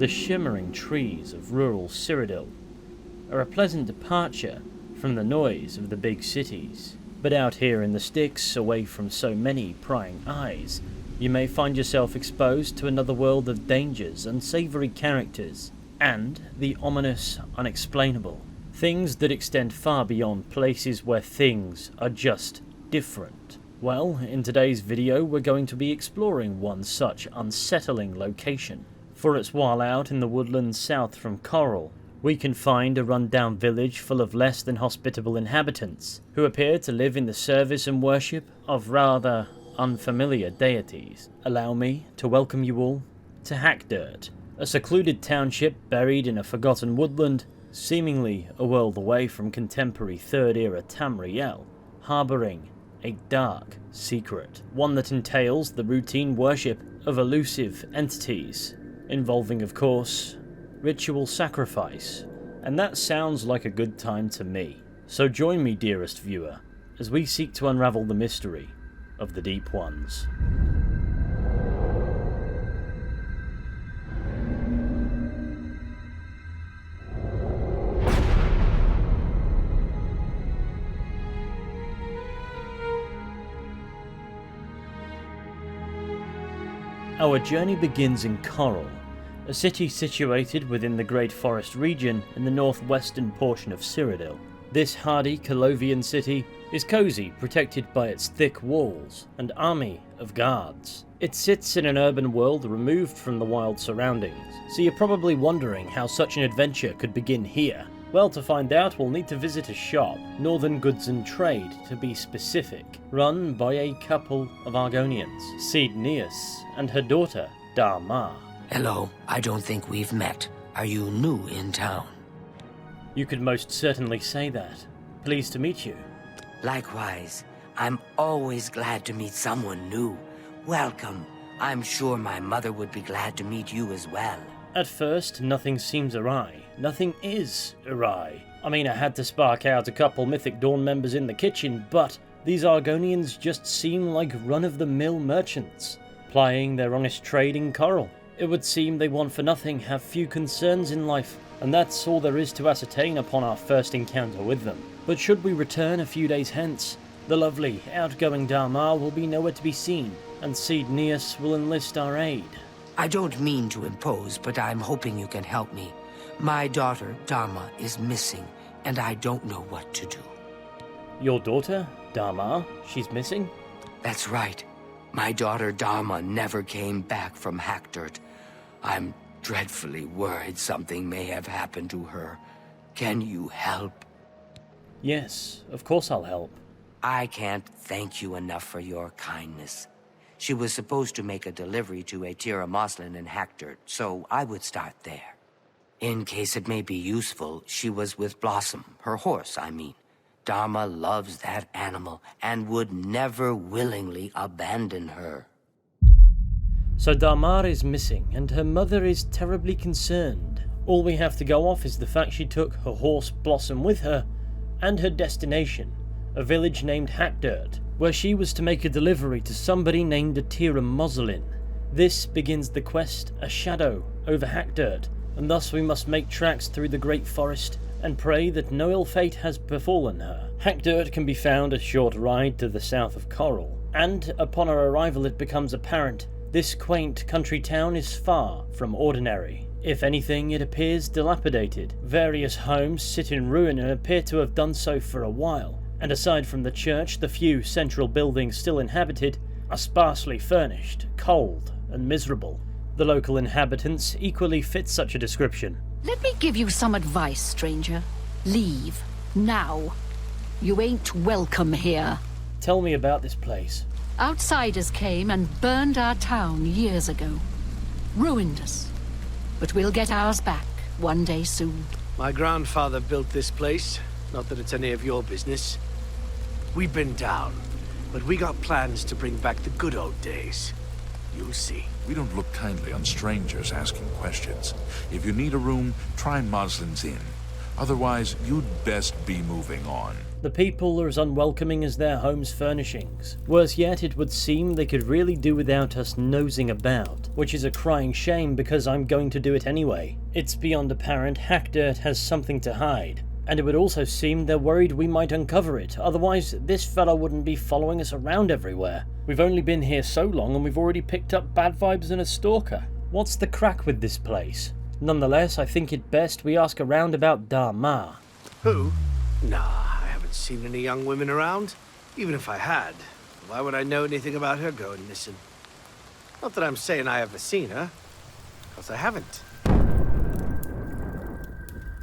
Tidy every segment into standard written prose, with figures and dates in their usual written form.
The shimmering trees of rural Cyrodiil are a pleasant departure from the noise of the big cities. But out here in the sticks, away from so many prying eyes, you may find yourself exposed to another world of dangers, unsavoury characters, and the ominous unexplainable. Things that extend far beyond places where things are just different. Well, in today's video we're going to be exploring one such unsettling location. For its while out in the woodlands south from Chorrol, we can find a rundown village full of less than hospitable inhabitants, who appear to live in the service and worship of rather unfamiliar deities. Allow me to welcome you all to Hackdirt, a secluded township buried in a forgotten woodland, seemingly a world away from contemporary Third-era Tamriel, harbouring a dark secret, one that entails the routine worship of elusive entities, involving, of course, ritual sacrifice, and that sounds like a good time to me. So join me, dearest viewer, as we seek to unravel the mystery of the Deep Ones. Our journey begins in Chorrol, a city situated within the Great Forest region in the northwestern portion of Cyrodiil. This hardy Colovian city is cozy, protected by its thick walls and army of guards. It sits in an urban world removed from the wild surroundings, so you're probably wondering how such an adventure could begin here. Well, to find out, we'll need to visit a shop, Northern Goods and Trade to be specific, run by a couple of Argonians, Cydneus and her daughter, Dar-Ma. Hello, I don't think we've met. Are you new in town? You could most certainly say that. Pleased to meet you. Likewise, I'm always glad to meet someone new. Welcome. I'm sure my mother would be glad to meet you as well. At first, nothing seems awry. Nothing is awry. I mean, I had to spark out a couple Mythic Dawn members in the kitchen, but these Argonians just seem like run-of-the-mill merchants, plying their honest trade in Chorrol. It would seem they want for nothing, have few concerns in life, and that's all there is to ascertain upon our first encounter with them. But should we return a few days hence, the lovely, outgoing Dar-Ma will be nowhere to be seen, and Cydneus will enlist our aid. I don't mean to impose, but I'm hoping you can help me. My daughter, Dar-Ma, is missing, and I don't know what to do. Your daughter, Dar-Ma? She's missing? That's right. My daughter, Dar-Ma, never came back from Hackdirt. I'm dreadfully worried something may have happened to her. Can you help? Yes, of course I'll help. I can't thank you enough for your kindness. She was supposed to make a delivery to a Tira Moslin in Hackdirt, so I would start there. In case it may be useful, she was with Blossom, her horse, I mean. Dar-Ma loves that animal and would never willingly abandon her. So Dar-Ma is missing, and her mother is terribly concerned. All we have to go off is the fact she took her horse Blossom with her, and her destination, a village named Hackdirt, where she was to make a delivery to somebody named Tira Moslin. This begins the quest, a shadow over Hackdirt, and thus we must make tracks through the Great Forest and pray that no ill fate has befallen her. Hackdirt can be found a short ride to the south of Chorrol, and upon our arrival it becomes apparent this quaint country town is far from ordinary. If anything, it appears dilapidated. Various homes sit in ruin and appear to have done so for a while, and aside from the church, the few central buildings still inhabited are sparsely furnished, cold, and miserable. The local inhabitants equally fit such a description. Let me give you some advice, stranger. Leave. Now. You ain't welcome here. Tell me about this place. Outsiders came and burned our town years ago. Ruined us. But we'll get ours back one day soon. My grandfather built this place. Not that it's any of your business. We've been down, but we got plans to bring back the good old days. You'll see. We don't look kindly on strangers asking questions. If you need a room, try Moslin's Inn. Otherwise, you'd best be moving on. The people are as unwelcoming as their home's furnishings. Worse yet, it would seem they could really do without us nosing about, which is a crying shame because I'm going to do it anyway. It's beyond apparent Hackdirt has something to hide, and it would also seem they're worried we might uncover it, otherwise this fella wouldn't be following us around everywhere. We've only been here so long and we've already picked up bad vibes and a stalker. What's the crack with this place? Nonetheless, I think it best we ask around about Dar-Ma. Who? Nah, I haven't seen any young women around. Even if I had, why would I know anything about her going missing? Not that I'm saying I ever seen her, because I haven't.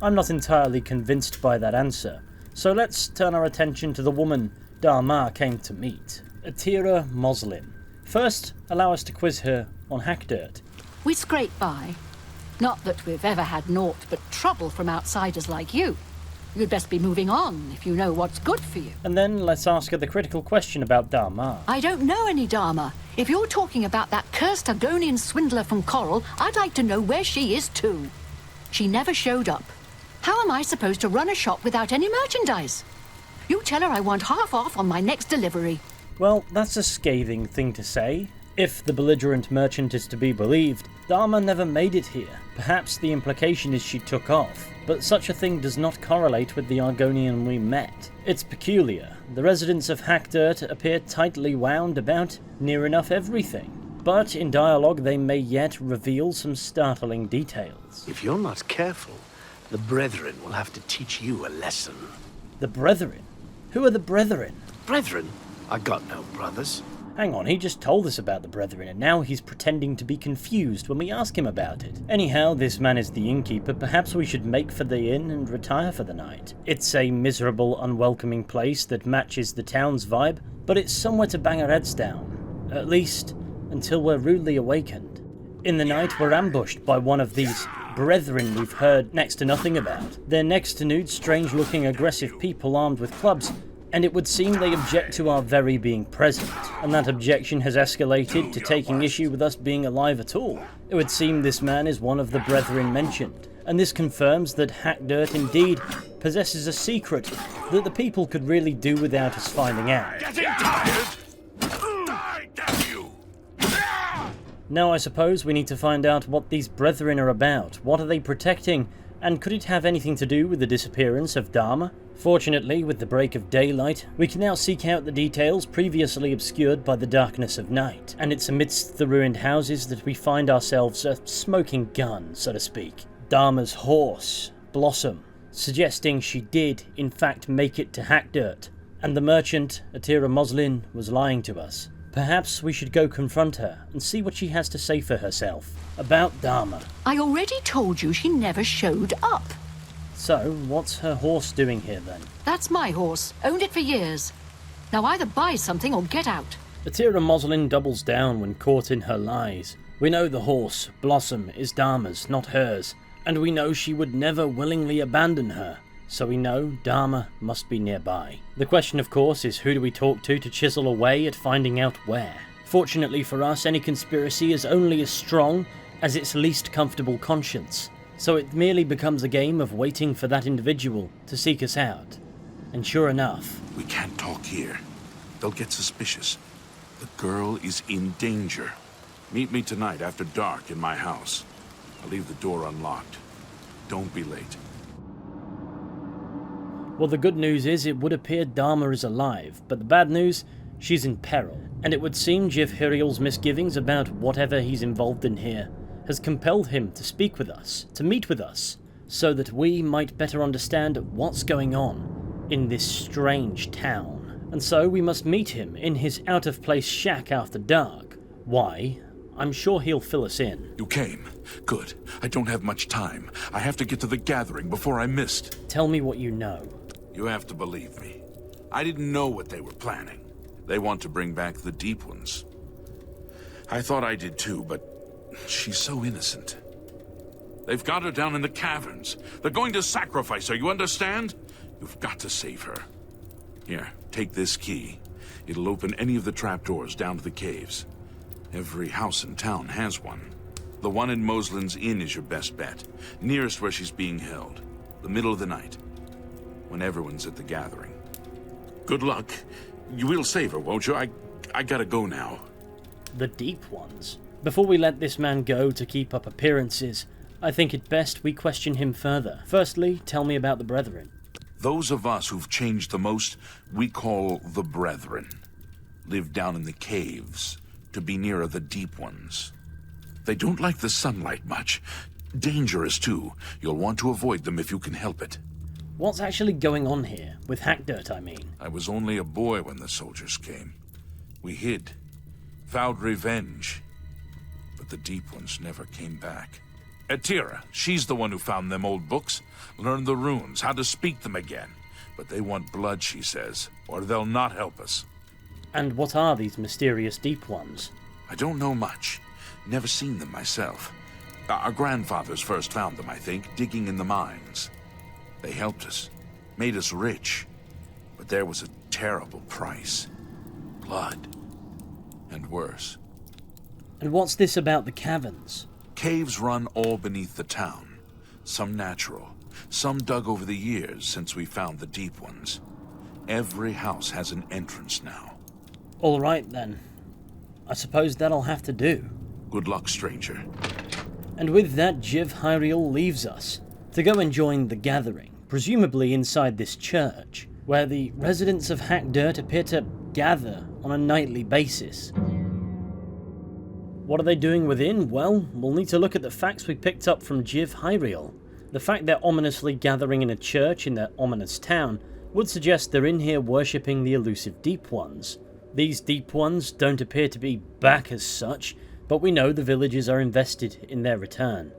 I'm not entirely convinced by that answer, so let's turn our attention to the woman Dar-Ma came to meet, Atira Moslin. First, allow us to quiz her on Hackdirt. We scrape by. Not that we've ever had naught but trouble from outsiders like you. You'd best be moving on if you know what's good for you. And then let's ask her the critical question about Dar-Ma. I don't know any Dar-Ma. If you're talking about that cursed Argonian swindler from Chorrol, I'd like to know where she is too. She never showed up. How am I supposed to run a shop without any merchandise? You tell her I want half off on my next delivery. Well, that's a scathing thing to say. If the belligerent merchant is to be believed, Dar-Ma never made it here. Perhaps the implication is she took off, but such a thing does not correlate with the Argonian we met. It's peculiar. The residents of Hackdirt appear tightly wound about near enough everything, but in dialogue they may yet reveal some startling details. If you're not careful, the Brethren will have to teach you a lesson. The Brethren? Who are the Brethren? Brethren? I got no brothers. Hang on, he just told us about the Brethren, and now he's pretending to be confused when we ask him about it. Anyhow, this man is the innkeeper. Perhaps we should make for the inn and retire for the night. It's a miserable, unwelcoming place that matches the town's vibe, but it's somewhere to bang our heads down. At least, until we're rudely awakened. In the night, we're ambushed by one of these Brethren we've heard next to nothing about. They're next to nude, strange-looking, aggressive people armed with clubs, and it would seem they object to our very being present, and that objection has escalated to taking issue with us being alive at all. It would seem this man is one of the Brethren mentioned, and this confirms that Hackdirt indeed possesses a secret that the people could really do without us finding out. Getting tired? Die, damn you! Now I suppose we need to find out what these Brethren are about. What are they protecting? And could it have anything to do with the disappearance of Dar-Ma? Fortunately, with the break of daylight, we can now seek out the details previously obscured by the darkness of night, and it's amidst the ruined houses that we find ourselves a smoking gun, so to speak. Dar-Ma's horse, Blossom, suggesting she did, in fact, make it to Hackdirt, and the merchant, Atira Moslin, was lying to us. Perhaps we should go confront her and see what she has to say for herself about Dar-Ma. I already told you she never showed up. So, what's her horse doing here then? That's my horse. Owned it for years. Now either buy something or get out. Atira Moslin doubles down when caught in her lies. We know the horse, Blossom, is Dar-Ma's, not hers, and we know she would never willingly abandon her. So we know Dar-Ma must be nearby. The question, of course, is who do we talk to chisel away at finding out where? Fortunately for us, any conspiracy is only as strong as its least comfortable conscience, so it merely becomes a game of waiting for that individual to seek us out. And sure enough... We can't talk here. They'll get suspicious. The girl is in danger. Meet me tonight after dark in my house. I'll leave the door unlocked. Don't be late. Well, the good news is it would appear Dar-Ma is alive, but the bad news, she's in peril. And it would seem Jif Hiriel's misgivings about whatever he's involved in here has compelled him to speak with us, to meet with us, so that we might better understand what's going on in this strange town. And so we must meet him in his out-of-place shack after dark. Why? I'm sure he'll fill us in. You came. Good. I don't have much time. I have to get to the gathering before I missed. Tell me what you know. You have to believe me. I didn't know what they were planning. They want to bring back the Deep Ones. I thought I did too, but she's so innocent. They've got her down in the caverns. They're going to sacrifice her, you understand? You've got to save her. Here, take this key. It'll open any of the trapdoors down to the caves. Every house in town has one. The one in Moslin's Inn is your best bet, nearest where she's being held. The middle of the night. When everyone's at the gathering. Good luck. You will save her, won't you? I gotta go now. The Deep Ones. Before we let this man go to keep up appearances, I think it best we question him further. Firstly, tell me about the Brethren. Those of us who've changed the most, we call the Brethren. Live down in the caves, to be nearer the Deep Ones. They don't like the sunlight much. Dangerous, too. You'll want to avoid them if you can help it. What's actually going on here? With Hackdirt, I mean. I was only a boy when the soldiers came. We hid. Vowed revenge. But the Deep Ones never came back. Atira, she's the one who found them old books. Learned the runes, how to speak them again. But they want blood, she says, or they'll not help us. And what are these mysterious Deep Ones? I don't know much. Never seen them myself. Our grandfathers first found them, I think, digging in the mines. They helped us, made us rich. But there was a terrible price. Blood. And worse. And what's this about the caverns? Caves run all beneath the town. Some natural, some dug over the years since we found the Deep Ones. Every house has an entrance now. All right, then. I suppose that'll have to do. Good luck, stranger. And with that, Jiv Hyriel leaves us to go and join the gathering, presumably inside this church, where the residents of Hackdirt appear to gather on a nightly basis. What are they doing within? Well, we'll need to look at the facts we picked up from Jiv Hyriel. The fact they're ominously gathering in a church in their ominous town would suggest they're in here worshipping the elusive Deep Ones. These Deep Ones don't appear to be back as such, but we know the villagers are invested in their return.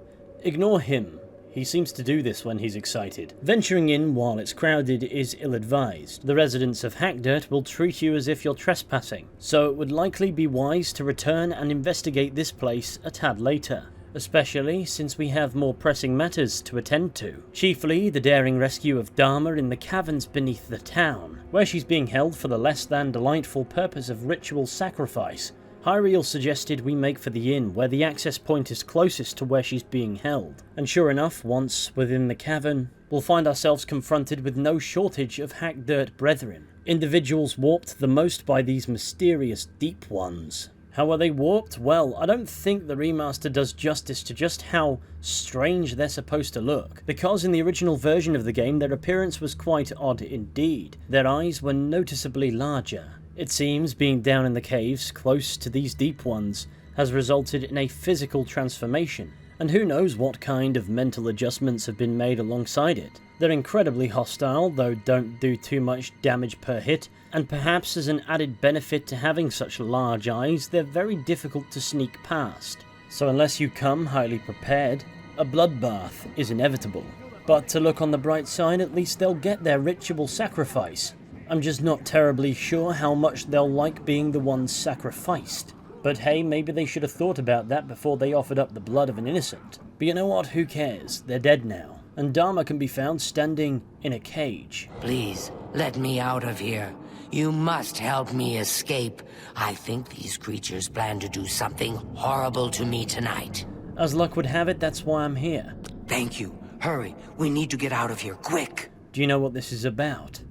Ignore him. He seems to do this when he's excited. Venturing in while it's crowded is ill-advised. The residents of Hackdirt will treat you as if you're trespassing, so it would likely be wise to return and investigate this place a tad later, especially since we have more pressing matters to attend to. Chiefly the daring rescue of Dar-Ma in the caverns beneath the town, where she's being held for the less than delightful purpose of ritual sacrifice. Hyriel suggested we make for the inn, where the access point is closest to where she's being held. And sure enough, once within the cavern, we'll find ourselves confronted with no shortage of Hackdirt brethren. Individuals warped the most by these mysterious Deep Ones. How are they warped? Well, I don't think the remaster does justice to just how strange they're supposed to look, because in the original version of the game their appearance was quite odd indeed. Their eyes were noticeably larger. It seems being down in the caves, close to these Deep Ones, has resulted in a physical transformation, and who knows what kind of mental adjustments have been made alongside it. They're incredibly hostile, though don't do too much damage per hit, and perhaps as an added benefit to having such large eyes, they're very difficult to sneak past. So unless you come highly prepared, a bloodbath is inevitable. But to look on the bright side, at least they'll get their ritual sacrifice. I'm just not terribly sure how much they'll like being the ones sacrificed. But hey, maybe they should have thought about that before they offered up the blood of an innocent. But you know what, who cares? They're dead now. And Dar-Ma can be found standing in a cage. Please, let me out of here. You must help me escape. I think these creatures plan to do something horrible to me tonight. As luck would have it, that's why I'm here. Thank you. Hurry, we need to get out of here, quick. Do you know what this is about?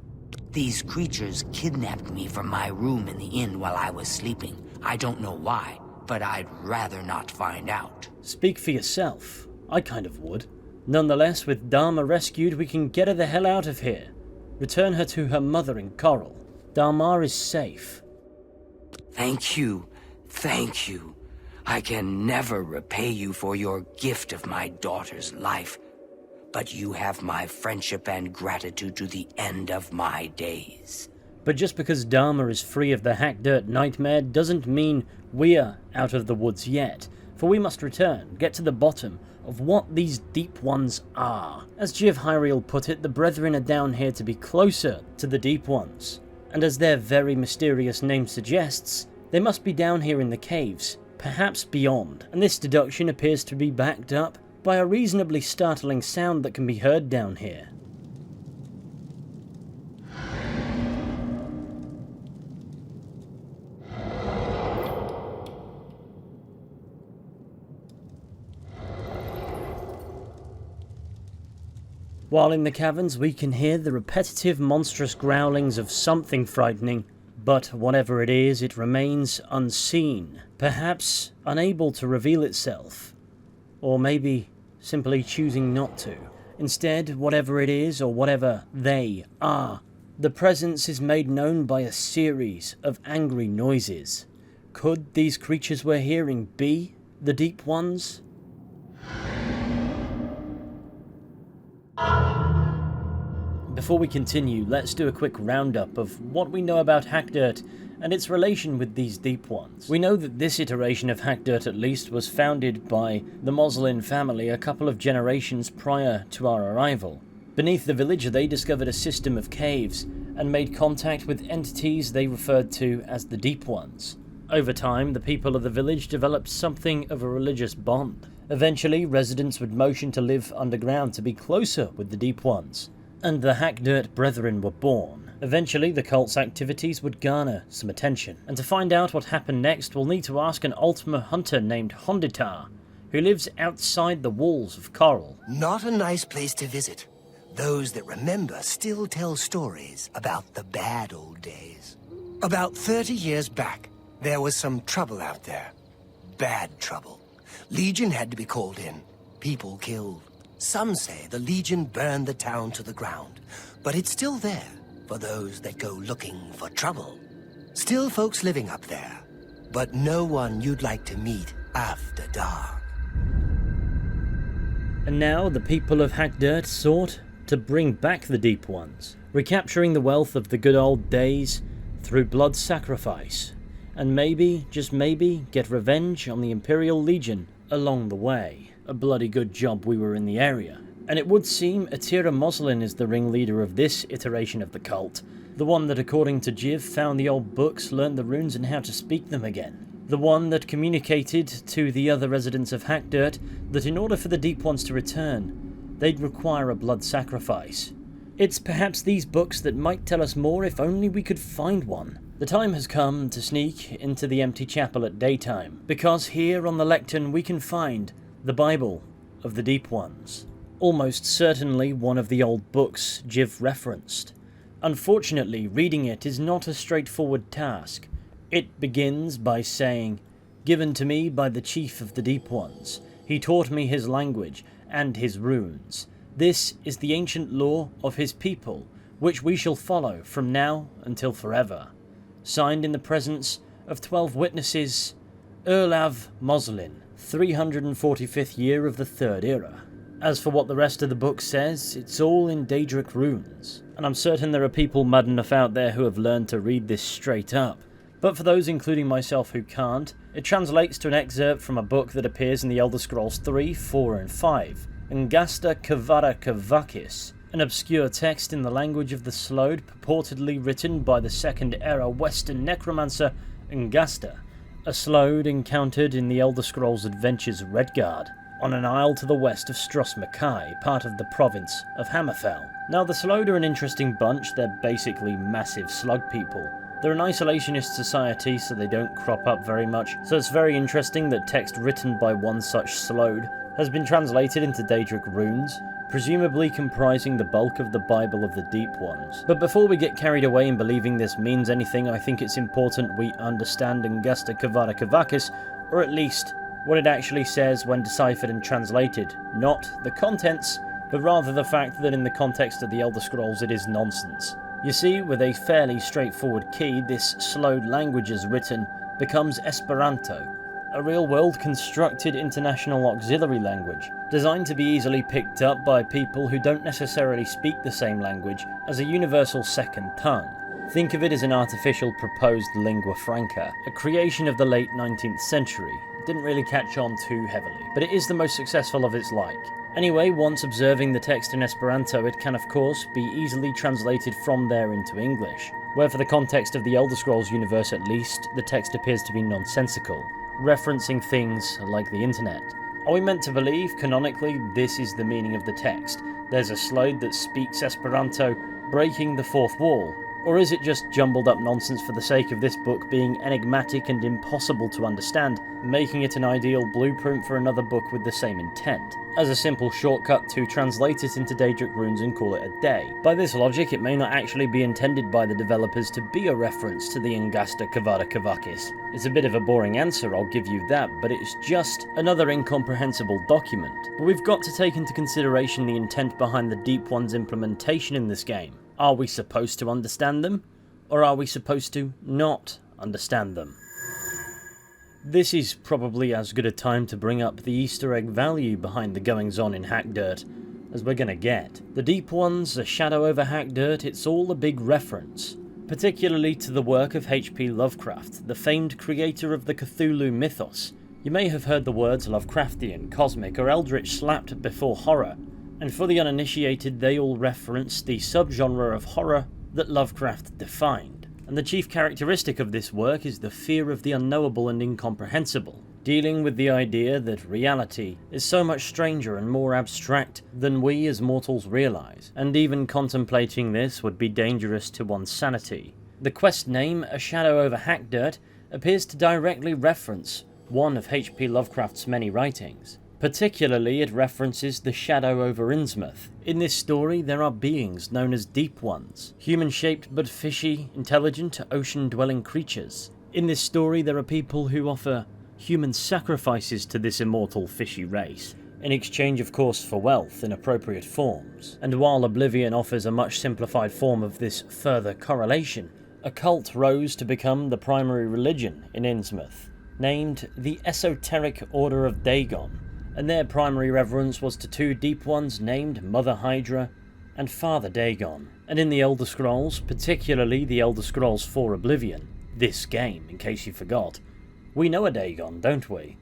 These creatures kidnapped me from my room in the inn while I was sleeping. I don't know why, but I'd rather not find out. Speak for yourself. I kind of would. Nonetheless, with Dar-Ma rescued, we can get her the hell out of here. Return her to her mother in Chorrol. Dar-Ma is safe. Thank you. Thank you. I can never repay you for your gift of my daughter's life. But you have my friendship and gratitude to the end of my days. But just because Dar-Ma is free of the Hackdirt nightmare doesn't mean we're out of the woods yet, for we must return, get to the bottom of what these Deep Ones are. As Jiv Hyriel put it, the Brethren are down here to be closer to the Deep Ones, and as their very mysterious name suggests, they must be down here in the caves, perhaps beyond, and this deduction appears to be backed up by a reasonably startling sound that can be heard down here. While in the caverns we can hear the repetitive monstrous growlings of something frightening, but whatever it is, it remains unseen, perhaps unable to reveal itself, or maybe simply choosing not to. Instead, whatever it is, or whatever they are, the presence is made known by a series of angry noises. Could these creatures we're hearing be the Deep Ones? Before we continue, let's do a quick roundup of what we know about Hackdirt and its relation with these Deep Ones. We know that this iteration of Hackdirt at least was founded by the Moslin family a couple of generations prior to our arrival. Beneath the village they discovered a system of caves and made contact with entities they referred to as the Deep Ones. Over time, the people of the village developed something of a religious bond. Eventually, residents would motion to live underground to be closer with the Deep Ones, and the Hackdirt Brethren were born. Eventually, the cult's activities would garner some attention, and to find out what happened next, we'll need to ask an Ultima hunter named Honditar, who lives outside the walls of Chorrol. Not a nice place to visit. Those that remember still tell stories about the bad old days. About 30 years back, there was some trouble out there. Bad trouble. Legion had to be called in. People killed. Some say the Legion burned the town to the ground, but it's still there for those that go looking for trouble. Still folks living up there, but no one you'd like to meet after dark. And now the people of Hackdirt sought to bring back the Deep Ones, recapturing the wealth of the good old days through blood sacrifice, and maybe, just maybe, get revenge on the Imperial Legion along the way. A bloody good job we were in the area. And it would seem Atira Moslin is the ringleader of this iteration of the cult, the one that, according to Jiv, found the old books, learned the runes and how to speak them again. The one that communicated to the other residents of Hackdirt that in order for the Deep Ones to return, they'd require a blood sacrifice. It's perhaps these books that might tell us more if only we could find one. The time has come to sneak into the empty chapel at daytime, because here on the lectern we can find the Bible of the Deep Ones. Almost certainly one of the old books Jiv referenced. Unfortunately, reading it is not a straightforward task. It begins by saying, "Given to me by the chief of the Deep Ones. He taught me his language and his runes. This is the ancient law of his people, which we shall follow from now until forever. Signed in the presence of 12 witnesses, Erlav Moslin, 345th year of the Third Era." As for what the rest of the book says, it's all in Daedric runes, and I'm certain there are people mad enough out there who have learned to read this straight up. But for those, including myself, who can't, it translates to an excerpt from a book that appears in the Elder Scrolls 3, 4 and 5, Ngasta Kavara Kavakis, an obscure text in the language of the Slode purportedly written by the Second Era Western necromancer Ngasta, a Slode encountered in the Elder Scrolls Adventures Redguard, on an isle to the west of Stros Makai, part of the province of Hammerfell. Now the Slode are an interesting bunch. They're basically massive slug people. They're an isolationist society, so they don't crop up very much, so it's very interesting that text written by one such Slode has been translated into Daedric runes, presumably comprising the bulk of the Bible of the Deep Ones. But before we get carried away in believing this means anything, I think it's important we understand Ngasta Kavara Kavakis, or at least what it actually says when deciphered and translated. Not the contents, but rather the fact that in the context of the Elder Scrolls it is nonsense. You see, with a fairly straightforward key, this Slode language as written becomes Esperanto, a real-world constructed international auxiliary language, designed to be easily picked up by people who don't necessarily speak the same language as a universal second tongue. Think of it as an artificial proposed lingua franca, a creation of the late 19th century. It didn't really catch on too heavily, but it is the most successful of its like. Anyway, once observing the text in Esperanto, it can of course be easily translated from there into English, where for the context of the Elder Scrolls universe at least, the text appears to be nonsensical, referencing things like the internet. Are we meant to believe, canonically, this is the meaning of the text? There's a Slode that speaks Esperanto, breaking the fourth wall, Or is it just jumbled up nonsense for the sake of this book being enigmatic and impossible to understand, making it an ideal blueprint for another book with the same intent, as a simple shortcut to translate it into Daedric runes and call it a day? By this logic, it may not actually be intended by the developers to be a reference to the Angasta Kavada Kavakis. It's a bit of a boring answer, I'll give you that, but it's just another incomprehensible document. But we've got to take into consideration the intent behind the Deep One's implementation in this game. Are we supposed to understand them, or are we supposed to not understand them? This is probably as good a time to bring up the Easter egg value behind the goings-on in Hackdirt as we're gonna get. The Deep Ones, a shadow over Hackdirt, it's all a big reference, particularly to the work of H.P. Lovecraft, the famed creator of the Cthulhu mythos. You may have heard the words Lovecraftian, cosmic, or eldritch slapped before horror, and for the uninitiated, they all reference the subgenre of horror that Lovecraft defined. And the chief characteristic of this work is the fear of the unknowable and incomprehensible, dealing with the idea that reality is so much stranger and more abstract than we as mortals realise, and even contemplating this would be dangerous to one's sanity. The quest name, A Shadow Over Hackdirt, appears to directly reference one of H.P. Lovecraft's many writings. Particularly, it references the shadow over Innsmouth. In this story, there are beings known as Deep Ones, human-shaped but fishy, intelligent, ocean-dwelling creatures. In this story, there are people who offer human sacrifices to this immortal fishy race, in exchange of course for wealth in appropriate forms. And while Oblivion offers a much simplified form of this further correlation, a cult rose to become the primary religion in Innsmouth, named the Esoteric Order of Dagon, and their primary reverence was to two Deep Ones named Mother Hydra and Father Dagon. And in the Elder Scrolls, particularly the Elder Scrolls IV Oblivion, this game, in case you forgot, we know a Dagon, don't we?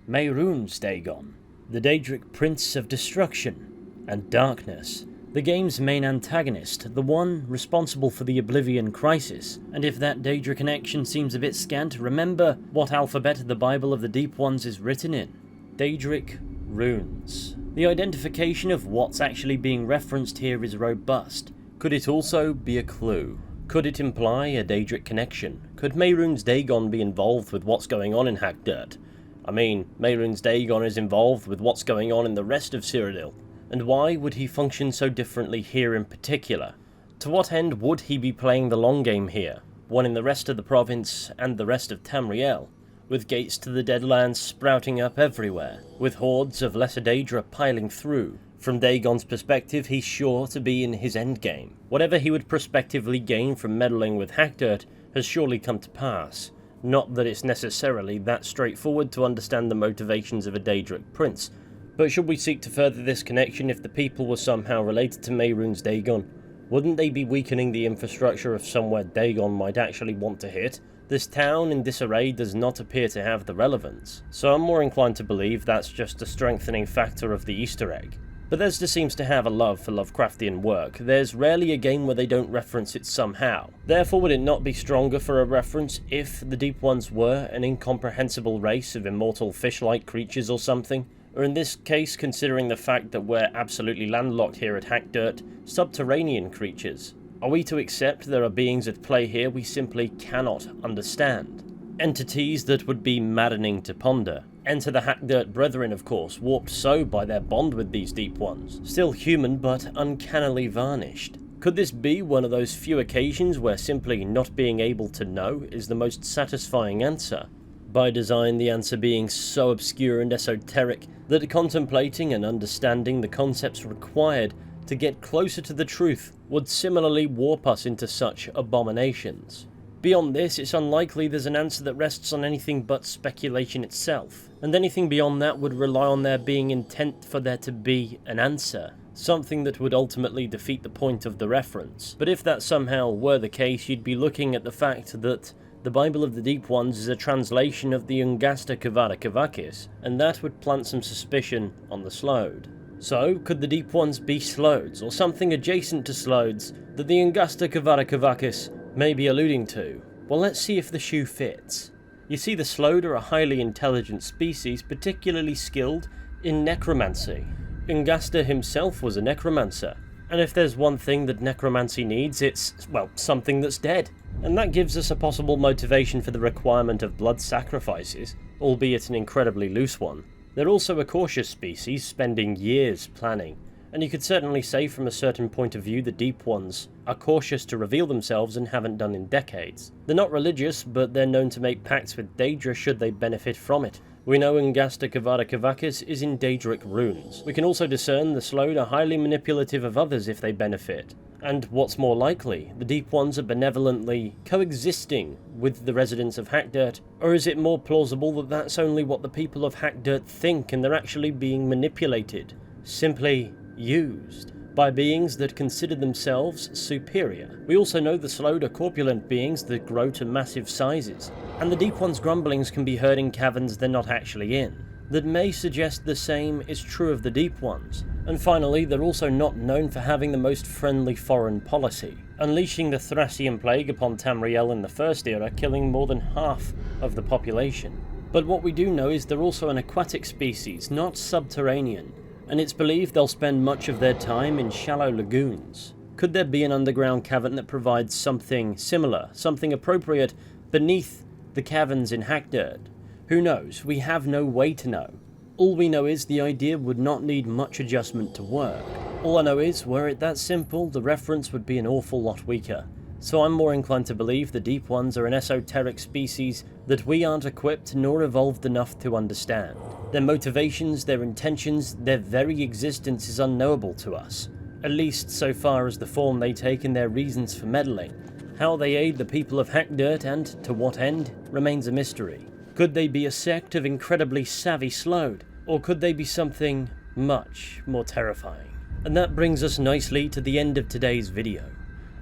Mehrunes Dagon, the Daedric Prince of Destruction and Darkness, the game's main antagonist, the one responsible for the Oblivion Crisis. And if that Daedric connection seems a bit scant, remember what alphabet the Bible of the Deep Ones is written in. Daedric runes. The identification of what's actually being referenced here is robust. Could it also be a clue? Could it imply a Daedric connection? Could Mehrunes Dagon be involved with what's going on in Hackdirt? I mean, Mehrunes Dagon is involved with what's going on in the rest of Cyrodiil, and why would he function so differently here in particular? To what end would he be playing the long game here, one in the rest of the province and the rest of Tamriel, with gates to the Deadlands sprouting up everywhere, with hordes of Lesser Daedra piling through? From Dagon's perspective, he's sure to be in his endgame. Whatever he would prospectively gain from meddling with Hackdirt has surely come to pass. Not that it's necessarily that straightforward to understand the motivations of a Daedric prince, but should we seek to further this connection if the people were somehow related to Mehrunes Dagon? Wouldn't they be weakening the infrastructure of somewhere Dagon might actually want to hit? This town in disarray does not appear to have the relevance, so I'm more inclined to believe that's just a strengthening factor of the Easter egg. Bethesda seems to have a love for Lovecraftian work. There's rarely a game where they don't reference it somehow. Therefore, would it not be stronger for a reference if the Deep Ones were an incomprehensible race of immortal fish-like creatures or something? Or in this case, considering the fact that we're absolutely landlocked here at Hackdirt, subterranean creatures? Are we to accept there are beings at play here we simply cannot understand? Entities that would be maddening to ponder. Enter the Hackdirt Brethren, of course, warped so by their bond with these Deep Ones. Still human, but uncannily varnished. Could this be one of those few occasions where simply not being able to know is the most satisfying answer? By design, the answer being so obscure and esoteric that contemplating and understanding the concepts required to get closer to the truth would similarly warp us into such abominations. Beyond this, it's unlikely there's an answer that rests on anything but speculation itself, and anything beyond that would rely on there being intent for there to be an answer, something that would ultimately defeat the point of the reference. But if that somehow were the case, you'd be looking at the fact that the Bible of the Deep Ones is a translation of the Ungasta Kavada Kavakis, and that would plant some suspicion on the Slode. So, could the Deep Ones be Slodes, or something adjacent to Slodes that the Ungasta Kavada Kavakis may be alluding to? Well, let's see if the shoe fits. You see, the Slode are a highly intelligent species, particularly skilled in necromancy. Ungasta himself was a necromancer, And if there's one thing that necromancy needs, it's, well, something that's dead. And that gives us a possible motivation for the requirement of blood sacrifices, albeit an incredibly loose one. They're also a cautious species, spending years planning, and you could certainly say from a certain point of view the Deep Ones are cautious to reveal themselves and haven't done in decades. They're not religious, but they're known to make pacts with Daedra should they benefit from it. We know Ngasta Kavada Kavakis is in Daedric runes. We can also discern the Slode are highly manipulative of others if they benefit. And what's more likely, the Deep Ones are benevolently coexisting with the residents of Hackdirt, or is it more plausible that that's only what the people of Hackdirt think and they're actually being manipulated, simply used, by beings that consider themselves superior? We also know the Slode are corpulent beings that grow to massive sizes, and the Deep Ones' grumblings can be heard in caverns they're not actually in, that may suggest the same is true of the Deep Ones. And finally, they're also not known for having the most friendly foreign policy, unleashing the Thracian plague upon Tamriel in the First Era, killing more than half of the population. But what we do know is they're also an aquatic species, not subterranean, and it's believed they'll spend much of their time in shallow lagoons. Could there be an underground cavern that provides something similar, something appropriate, beneath the caverns in Hackdirt? Who knows? We have no way to know. All we know is the idea would not need much adjustment to work. All I know is, were it that simple, the reference would be an awful lot weaker. So I'm more inclined to believe the Deep Ones are an esoteric species that we aren't equipped nor evolved enough to understand. Their motivations, their intentions, their very existence is unknowable to us, at least so far as the form they take and their reasons for meddling. How they aid the people of Hackdirt and to what end remains a mystery. Could they be a sect of incredibly savvy Slode, or could they be something much more terrifying? And that brings us nicely to the end of today's video.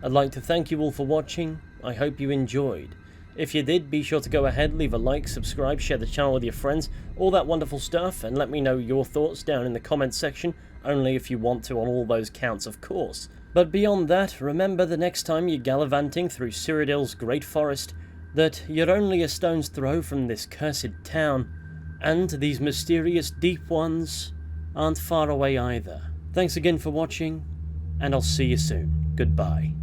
I'd like to thank you all for watching. I hope you enjoyed. If you did, be sure to go ahead, leave a like, subscribe, share the channel with your friends, all that wonderful stuff, and let me know your thoughts down in the comments section, only if you want to on all those counts, of course. But beyond that, remember the next time you're gallivanting through Cyrodiil's great forest, that you're only a stone's throw from this cursed town, and these mysterious Deep Ones aren't far away either. Thanks again for watching, and I'll see you soon. Goodbye.